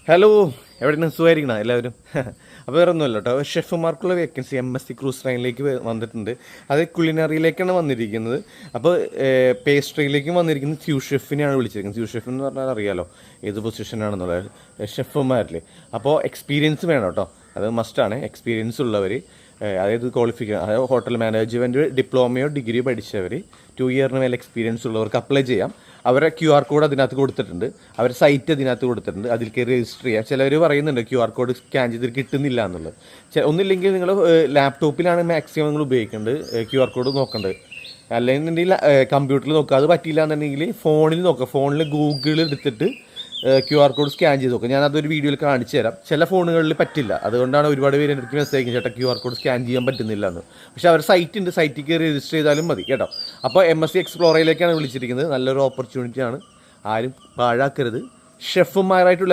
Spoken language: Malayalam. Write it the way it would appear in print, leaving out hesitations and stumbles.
ഹലോ, എവിടെയാണ് സുഖമായിരിക്കണം എല്ലാവരും? അപ്പോൾ വേറെ ഒന്നുമല്ല കേട്ടോ, ഷെഫുമാർക്കുള്ള വേക്കൻസി MSc ക്രൂസ് ട്രെയിനിലേക്ക് വന്നിട്ടുണ്ട്. അത് കുളിനറിയിലേക്കാണ് വന്നിരിക്കുന്നത്. അപ്പോൾ പേസ്ട്രിയിലേക്കും വന്നിരിക്കുന്നത് സ്യൂ ഷെഫിനെയാണ് വിളിച്ചിരിക്കുന്നത്. സ്യൂ ഷെഫ് എന്ന് പറഞ്ഞാൽ അറിയാലോ ഏത് പൊസിഷനാണെന്നുള്ളത്, ഷെഫുമാരിൽ. അപ്പോൾ എക്സ്പീരിയൻസ് വേണം കേട്ടോ, അത് മസ്റ്റാണ്. എക്സ്പീരിയൻസ് ഉള്ളവർ, അതായത് ക്വാളിഫിക്കേഷൻ, അതായത് ഹോട്ടൽ മാനേജ്മെൻറ്റ് ഡിപ്ലോമയോ ഡിഗ്രിയോ പഠിച്ചവർ, 2 ഇയറിന് മേലെ എക്സ്പീരിയൻസ് ഉള്ളവർക്ക് അപ്ലൈ ചെയ്യാം. അവരെ QR കോഡ് അതിനകത്ത് കൊടുത്തിട്ടുണ്ട്, അവരുടെ സൈറ്റ് അതിനകത്ത് കൊടുത്തിട്ടുണ്ട്. അതിൽ കയറി രജിസ്റ്റർ ചെയ്യാം. ചിലർ പറയുന്നുണ്ട് QR കോഡ് സ്കാൻ ചെയ്തിട്ട് കിട്ടുന്നില്ല എന്നുള്ളത്. ഒന്നില്ലെങ്കിൽ നിങ്ങൾ ലാപ്ടോപ്പിലാണ് മാക്സിമം നിങ്ങൾ ഉപയോഗിക്കേണ്ടത് QR കോഡ് നോക്കേണ്ടത്. അല്ലെങ്കിൽ കമ്പ്യൂട്ടറിൽ നോക്കുക. അത് പറ്റിയില്ല എന്നുണ്ടെങ്കിൽ ഫോണിൽ നോക്കുക. ഫോണിൽ ഗൂഗിൾ എടുത്തിട്ട് QR കോഡ് സ്കാൻ ചെയ്ത് നോക്കുക. ഞാനതൊരു വീഡിയോയിൽ കാണിച്ചു തരാം. ചില ഫോണുകളിൽ പറ്റില്ല. അതുകൊണ്ടാണ് ഒരുപാട് പേര് എനിക്ക് മെസ്സേജ് അയക്കും, ചേട്ടാ QR കോഡ് സ്കാൻ ചെയ്യാൻ പറ്റുന്നില്ല എന്ന്. പക്ഷേ അവർ സൈറ്റ് ഉണ്ട്, സൈറ്റിൽ കയറി രജിസ്റ്റർ ചെയ്താലും മതി കേട്ടോ. അപ്പോൾ MSc എക്സ്പ്ലോറയിലേക്കാണ് വിളിച്ചിരിക്കുന്നത്. നല്ലൊരു ഓപ്പർച്യൂണിറ്റിയാണ്, ആരും പാഴാക്കരുത്. ഷെഫുമാരായിട്ടുള്ള